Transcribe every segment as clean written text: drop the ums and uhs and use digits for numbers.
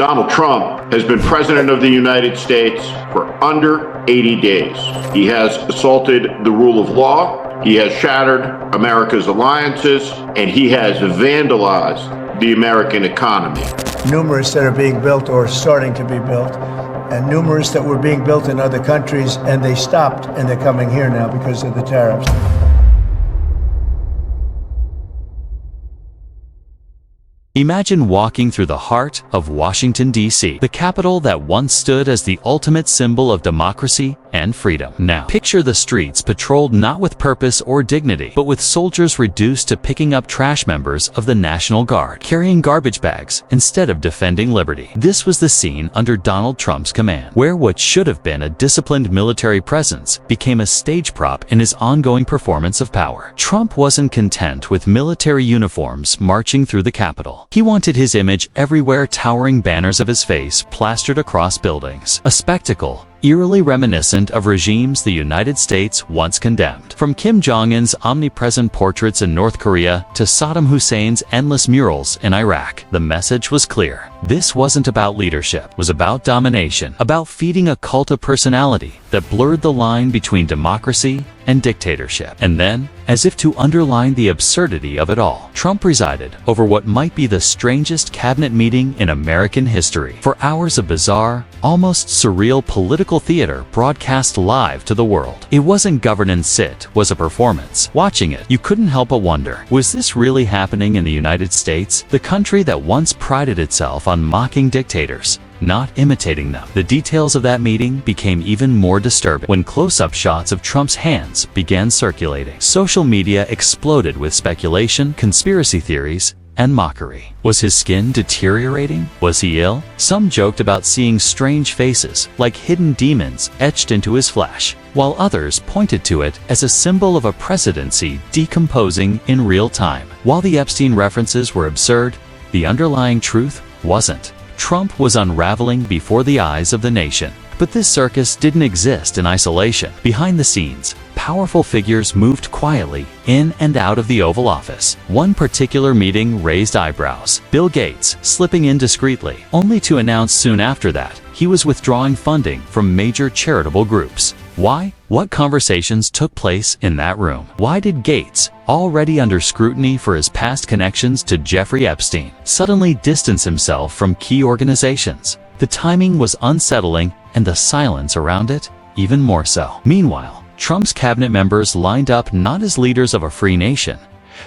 Donald Trump has been president of the United States for under 80 days. He has assaulted the rule of law, he has shattered America's alliances, and he has vandalized the American economy. Numerous that are being built or starting to be built, and numerous that were being built in other countries, and they stopped, and they're coming here now because of the tariffs. Imagine walking through the heart of Washington, D.C., the capital that once stood as the ultimate symbol of democracy and freedom. Now, picture the streets patrolled not with purpose or dignity, but with soldiers reduced to picking up trash members of the National Guard, carrying garbage bags instead of defending liberty. This was the scene under Donald Trump's command, where what should have been a disciplined military presence became a stage prop in his ongoing performance of power. Trump wasn't content with military uniforms marching through the Capitol. He wanted his image everywhere, towering banners of his face plastered across buildings. A spectacle eerily reminiscent of regimes the United States once condemned. From Kim Jong-un's omnipresent portraits in North Korea to Saddam Hussein's endless murals in Iraq, the message was clear. This wasn't about leadership, it was about domination, about feeding a cult of personality that blurred the line between democracy and dictatorship. And then, as if to underline the absurdity of it all, Trump presided over what might be the strangest cabinet meeting in American history. For hours of bizarre, almost surreal political theater broadcast live to the world. It wasn't governance, sit was a performance. Watching it, you couldn't help but wonder, was this really happening in the United States, the country that once prided itself on mocking dictators, not imitating them? The details of that meeting became even more disturbing when close-up shots of Trump's hands began circulating. Social media exploded with speculation, conspiracy theories, and mockery. Was his skin deteriorating? Was he ill? Some joked about seeing strange faces, like hidden demons etched into his flesh, while others pointed to it as a symbol of a presidency decomposing in real time. While the Epstein references were absurd, the underlying truth wasn't. Trump was unraveling before the eyes of the nation. But this circus didn't exist in isolation. Behind the scenes, powerful figures moved quietly in and out of the Oval Office. One particular meeting raised eyebrows. Bill Gates slipping in discreetly, only to announce soon after that he was withdrawing funding from major charitable groups. Why? What conversations took place in that room? Why did Gates, already under scrutiny for his past connections to Jeffrey Epstein, suddenly distance himself from key organizations? The timing was unsettling, and the silence around it even more so. Meanwhile, Trump's cabinet members lined up not as leaders of a free nation,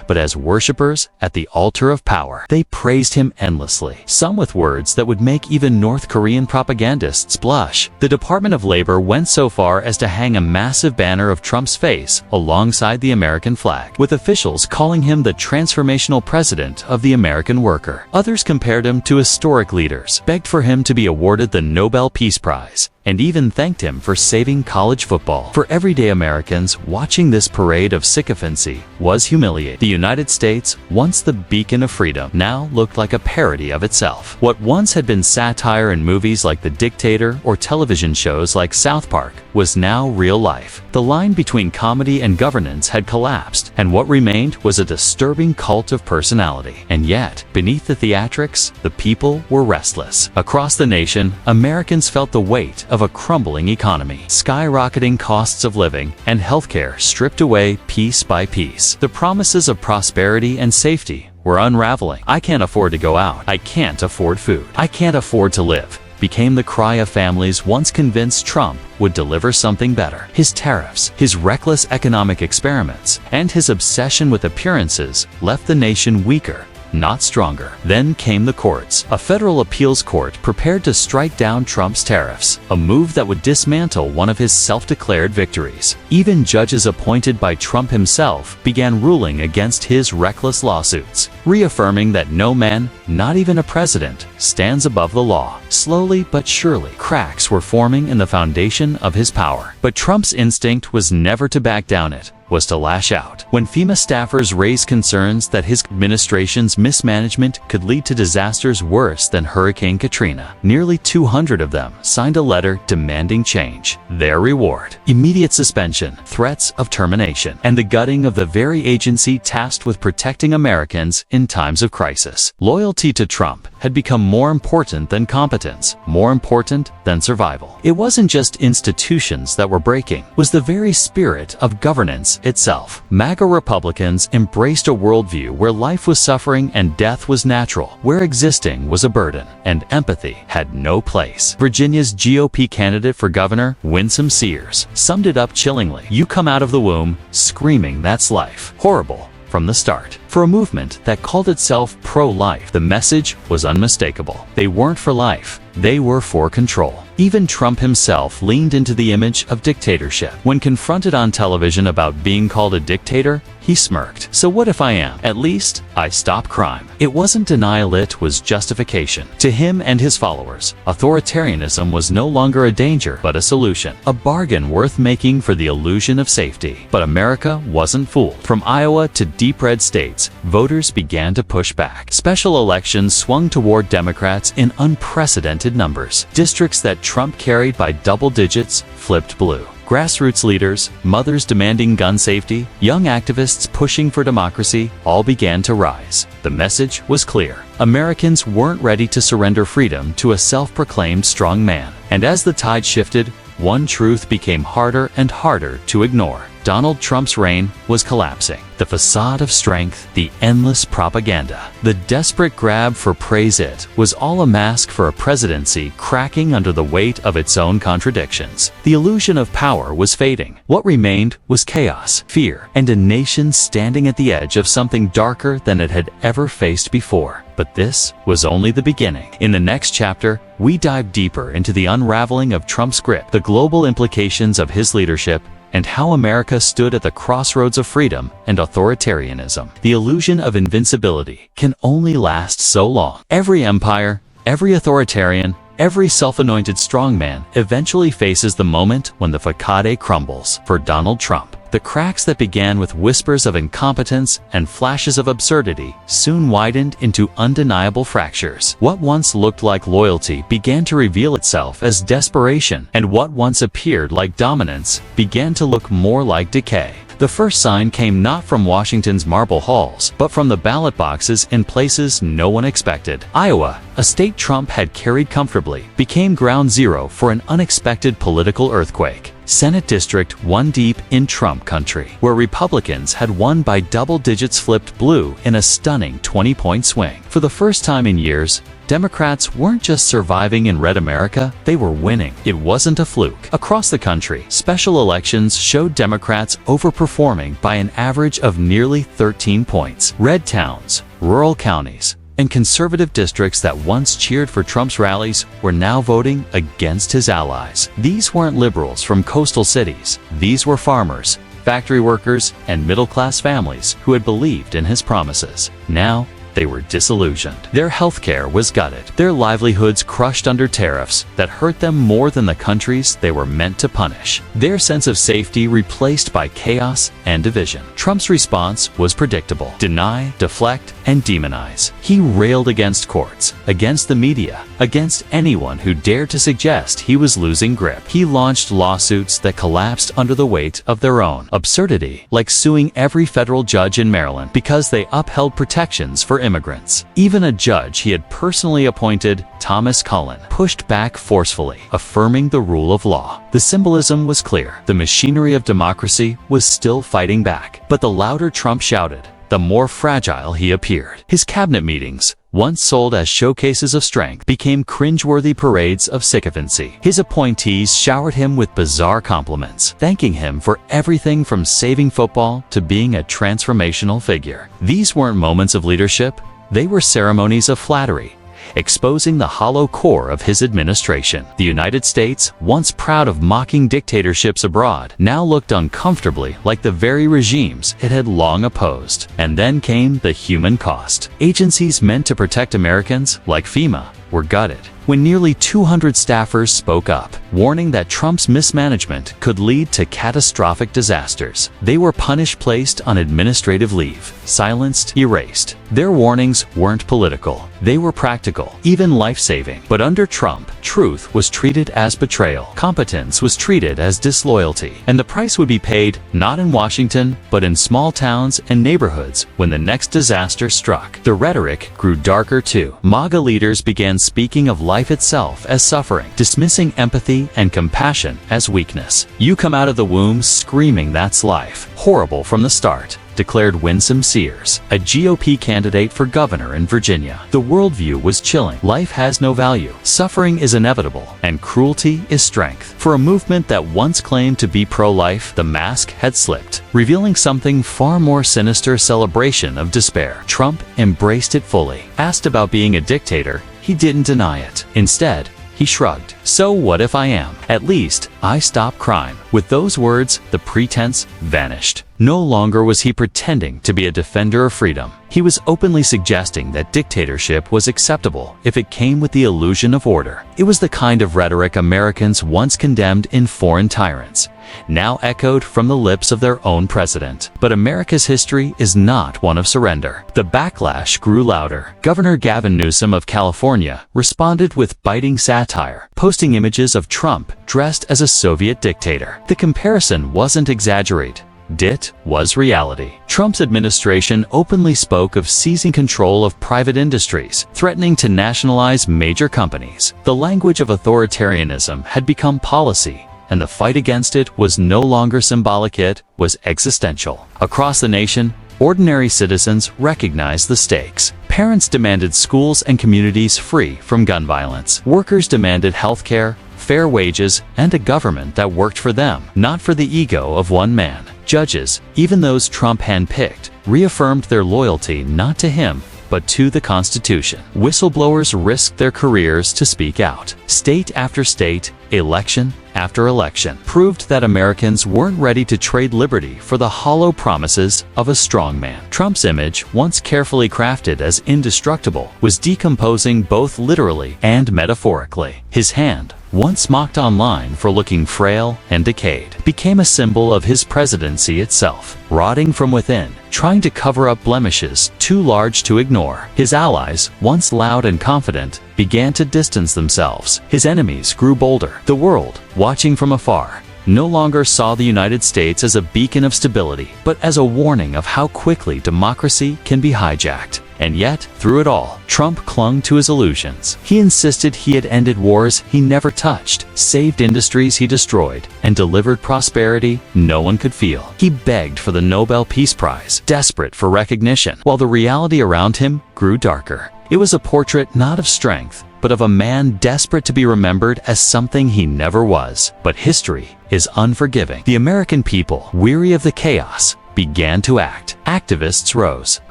but as worshippers at the altar of power. They praised him endlessly, some with words that would make even North Korean propagandists blush. The Department of Labor went so far as to hang a massive banner of Trump's face alongside the American flag, with officials calling him the transformational president of the American worker. Others compared him to historic leaders, begged for him to be awarded the Nobel Peace Prize, and even thanked him for saving college football. For everyday Americans, watching this parade of sycophancy was humiliating. The United States, once the beacon of freedom, now looked like a parody of itself. What once had been satire in movies like The Dictator or television shows like South Park was now real life. The line between comedy and governance had collapsed, and what remained was a disturbing cult of personality. And yet, beneath the theatrics, the people were restless. Across the nation, Americans felt the weight of a crumbling economy, skyrocketing costs of living, and healthcare stripped away piece by piece. The promises of prosperity and safety were unraveling. I can't afford to go out. I can't afford food. I can't afford to live, became the cry of families once convinced Trump would deliver something better. His tariffs, his reckless economic experiments, and his obsession with appearances left the nation weaker, not stronger. Then came the courts. A federal appeals court prepared to strike down Trump's tariffs, a move that would dismantle one of his self-declared victories. Even judges appointed by Trump himself began ruling against his reckless lawsuits, reaffirming that no man, not even a president, stands above the law. Slowly but surely, cracks were forming in the foundation of his power. But Trump's instinct was never to back down. It was to lash out. When FEMA staffers raised concerns that his administration's mismanagement could lead to disasters worse than Hurricane Katrina, nearly 200 of them signed a letter demanding change. Their reward: immediate suspension, threats of termination, and the gutting of the very agency tasked with protecting Americans in times of crisis. Loyalty to Trump had become more important than competence, more important than survival. It wasn't just institutions that were breaking, it was the very spirit of governance itself. MAGA Republicans embraced a worldview where life was suffering and death was natural, where existing was a burden, and empathy had no place. Virginia's GOP candidate for governor, Winsome Sears, summed it up chillingly. You come out of the womb screaming that's life. Horrible. From the start. For a movement that called itself pro-life, the message was unmistakable. They weren't for life, they were for control. Even Trump himself leaned into the image of dictatorship. When confronted on television about being called a dictator, he smirked. So what if I am? At least, I stop crime. It wasn't denial, it was justification. To him and his followers, authoritarianism was no longer a danger, but a solution. A bargain worth making for the illusion of safety. But America wasn't fooled. From Iowa to deep red states, voters began to push back. Special elections swung toward Democrats in unprecedented numbers. Districts that Trump carried by double digits flipped blue. Grassroots leaders, mothers demanding gun safety, young activists pushing for democracy, all began to rise. The message was clear. Americans weren't ready to surrender freedom to a self-proclaimed strong man. And as the tide shifted, one truth became harder and harder to ignore. Donald Trump's reign was collapsing. The facade of strength, the endless propaganda, the desperate grab for praise, it was all a mask for a presidency cracking under the weight of its own contradictions. The illusion of power was fading. What remained was chaos, fear, and a nation standing at the edge of something darker than it had ever faced before. But this was only the beginning. In the next chapter, we dive deeper into the unraveling of Trump's grip, the global implications of his leadership, and how America stood at the crossroads of freedom and authoritarianism. The illusion of invincibility can only last so long. Every empire, every authoritarian, every self-anointed strongman eventually faces the moment when the facade crumbles. For Donald Trump, the cracks that began with whispers of incompetence and flashes of absurdity soon widened into undeniable fractures. What once looked like loyalty began to reveal itself as desperation, and what once appeared like dominance began to look more like decay. The first sign came not from Washington's marble halls, but from the ballot boxes in places no one expected. Iowa, a state Trump had carried comfortably, became ground zero for an unexpected political earthquake. Senate District 1 deep in Trump country, where Republicans had won by double digits, flipped blue in a stunning 20-point swing. For the first time in years, Democrats weren't just surviving in red America, they were winning. It wasn't a fluke. Across the country, special elections showed Democrats overperforming by an average of nearly 13 points. Red towns, rural counties, and conservative districts that once cheered for Trump's rallies were now voting against his allies. These weren't liberals from coastal cities. These were farmers, factory workers, and middle-class families who had believed in his promises. Now, they were disillusioned. Their healthcare was gutted, their livelihoods crushed under tariffs that hurt them more than the countries they were meant to punish, their sense of safety replaced by chaos and division. Trump's response was predictable: deny, deflect, and demonize. He railed against courts, against the media, against anyone who dared to suggest he was losing grip. He launched lawsuits that collapsed under the weight of their own absurdity, like suing every federal judge in Maryland because they upheld protections for immigrants. Even a judge he had personally appointed, Thomas Cullen, pushed back forcefully, affirming the rule of law. The symbolism was clear. The machinery of democracy was still fighting back. But the louder Trump shouted, the more fragile he appeared. His cabinet meetings, once sold as showcases of strength, became cringeworthy parades of sycophancy. His appointees showered him with bizarre compliments, thanking him for everything from saving football to being a transformational figure. These weren't moments of leadership, they were ceremonies of flattery, exposing the hollow core of his administration. The United States, once proud of mocking dictatorships abroad, now looked uncomfortably like the very regimes it had long opposed. And then came the human cost. Agencies meant to protect Americans, like FEMA, were gutted when nearly 200 staffers spoke up, warning that Trump's mismanagement could lead to catastrophic disasters. They were punished, placed on administrative leave, silenced, erased. Their warnings weren't political. They were practical, even life-saving. But under Trump, truth was treated as betrayal, competence was treated as disloyalty, and the price would be paid not in Washington, but in small towns and neighborhoods when the next disaster struck. The rhetoric grew darker too. MAGA leaders began speaking of life itself as suffering, dismissing empathy and compassion as weakness. "You come out of the womb screaming that's life. Horrible from the start," declared Winsome Sears, a GOP candidate for governor in Virginia. The worldview was chilling. Life has no value. Suffering is inevitable, and cruelty is strength. For a movement that once claimed to be pro-life, the mask had slipped, revealing something far more sinister: celebration of despair. Trump embraced it fully. Asked about being a dictator, he didn't deny it. Instead, he shrugged. "So what if I am? At least I stop crime." With those words, the pretense vanished. No longer was he pretending to be a defender of freedom. He was openly suggesting that dictatorship was acceptable if it came with the illusion of order. It was the kind of rhetoric Americans once condemned in foreign tyrants, now echoed from the lips of their own president. But America's history is not one of surrender. The backlash grew louder. Governor Gavin Newsom of California responded with biting satire, posting images of Trump dressed as a Soviet dictator. The comparison wasn't exaggerated. It was reality. Trump's administration openly spoke of seizing control of private industries, threatening to nationalize major companies. The language of authoritarianism had become policy, and the fight against it was no longer symbolic, it was existential. Across the nation, ordinary citizens recognized the stakes. Parents demanded schools and communities free from gun violence. Workers demanded health care, fair wages, and a government that worked for them, not for the ego of one man. Judges, even those Trump handpicked, reaffirmed their loyalty not to him, but to the Constitution. Whistleblowers risked their careers to speak out. State after state, election after election, proved that Americans weren't ready to trade liberty for the hollow promises of a strong man. Trump's image, once carefully crafted as indestructible, was decomposing both literally and metaphorically. His hand, once mocked online for looking frail and decayed, became a symbol of his presidency itself, rotting from within, trying to cover up blemishes too large to ignore. His allies, once loud and confident, began to distance themselves. His enemies grew bolder. The world, watching from afar, no longer saw the United States as a beacon of stability, but as a warning of how quickly democracy can be hijacked. And yet, through it all, Trump clung to his illusions. He insisted he had ended wars he never touched, saved industries he destroyed, and delivered prosperity no one could feel. He begged for the Nobel Peace Prize, desperate for recognition, while the reality around him grew darker. It was a portrait not of strength, but of a man desperate to be remembered as something he never was. But history is unforgiving. The American people, weary of the chaos, began to act. Activists rose,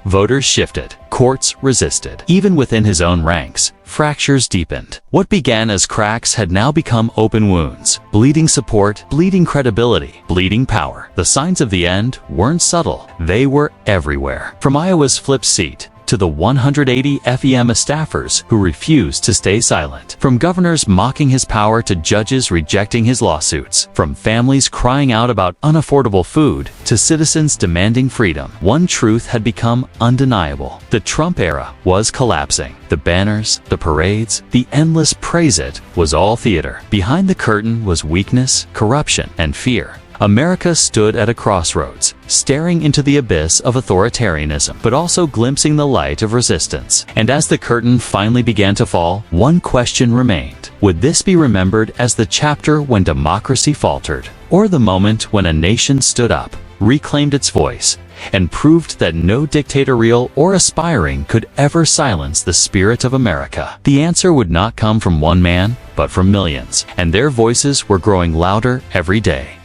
voters shifted, courts resisted. Even within his own ranks, fractures deepened. What began as cracks had now become open wounds, bleeding support, bleeding credibility, bleeding power. The signs of the end weren't subtle, they were everywhere. From Iowa's flipped seat to the 180 FEMA staffers who refused to stay silent. From governors mocking his power to judges rejecting his lawsuits. From families crying out about unaffordable food to citizens demanding freedom. One truth had become undeniable. The Trump era was collapsing. The banners, the parades, the endless praise it was all theater. Behind the curtain was weakness, corruption, and fear. America stood at a crossroads, staring into the abyss of authoritarianism, but also glimpsing the light of resistance. And as the curtain finally began to fall, one question remained. Would this be remembered as the chapter when democracy faltered, or the moment when a nation stood up, reclaimed its voice, and proved that no dictator, real or aspiring, could ever silence the spirit of America? The answer would not come from one man, but from millions, and their voices were growing louder every day.